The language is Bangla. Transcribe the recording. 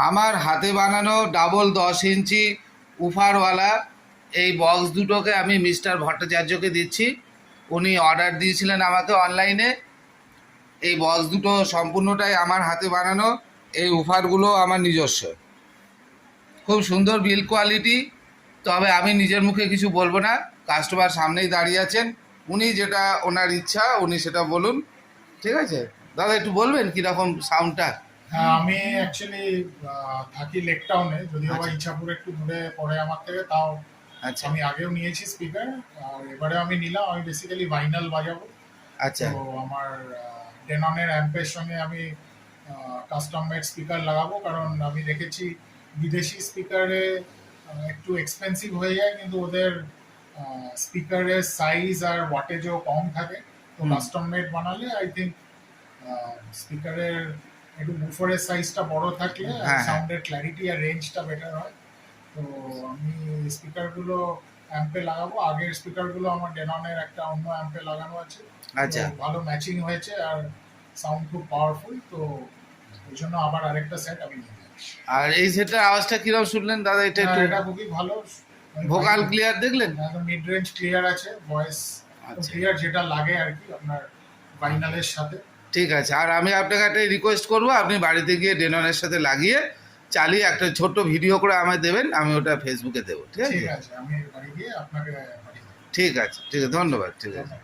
আমার হাতে বানানো ডাবল 10 ইঞ্চি উফারওয়ালা এই বক্স দুটোকে আমি মিস্টার ভট্টাচার্যকে দিচ্ছি। উনি অর্ডার দিয়েছিলেন আমাকে অনলাইনে। এই বক্স দুটো সম্পূর্ণটাই আমার হাতে বানানো। এই উফারগুলো আমার নিজস্ব, খুব সুন্দর বিল্ড কোয়ালিটি। তবে আমি নিজের মুখে কিছু বলবো না, কাস্টমার সামনেই দাঁড়িয়ে আছেন, উনি যেটা ওনার ইচ্ছা উনি সেটা বলুন। ঠিক আছে দাদা, একটু বলবেন কীরকম সাউন্ডটা? হ্যাঁ, আমি অ্যাকচুয়ালি থাকি লেক টাউনে, যদিও বা ইচ্ছাপুর একটু দূরে পড়ে আমার থেকে, তাও আচ্ছা আমি আগেও নিয়েছি স্পিকার, আর এবারে আমি নিলাম। আমি বেসিক্যালি ভাইনাল বাজাবো। আচ্ছা তো আমার ডেননের অ্যাম্পের সঙ্গে আমি কাস্টম মেড স্পিকার লাগাবো, কারণ আমি দেখেছি বিদেশি স্পিকারে একটু এক্সপেন্সিভ হয়ে যায়, কিন্তু ওদের স্পিকারের সাইজ আর ওয়াটেজও কম থাকে। তো কাস্টম মেড বানালে আই থিঙ্ক স্পিকারের একটু বুফারের সাইজটা বড় থাকলে সাউন্ডের ক্ল্যারিটি আর রেঞ্জটা বেটার হয়। তো আমি স্পিকারগুলো অ্যাম্পে লাগাবো। আগের স্পিকারগুলো আমার ডেননের একটা অন্য অ্যাম্পে লাগানো আছে। আচ্ছা, ভালো ম্যাচিং হয়েছে আর সাউন্ড খুব পাওয়ারফুল। তো ওই জন্য আবার আরেকটা সেট আমি নিয়ে যাচ্ছি। আর এই সেটের আওয়াজটা কিরকম শুনলেন দাদা? এটা একটু এটা খুবই ভালো। ভোকাল ক্লিয়ার দেখলেন? একদম মিড রেঞ্জ ক্লিয়ার আছে, ভয়েস আচ্ছা ক্লিয়ার যেটা লাগে আর কি আপনার ভাইনালের সাথে। ঠিক আছে। আর আমি আপনাকে একটা রিকোয়েস্ট করবো, আপনি বাড়িতে গিয়ে ডেননের সাথে লাগিয়ে চালিয়ে একটা ছোট্ট ভিডিও করে আমায় দেবেন, আমি ওটা ফেসবুকে দেবো। ঠিক আছে, ঠিক আছে, আমি বাড়ি গিয়ে আপনাকে পাঠিয়ে দেবো। ঠিক আছে, ঠিক আছে, ধন্যবাদ। ঠিক আছে।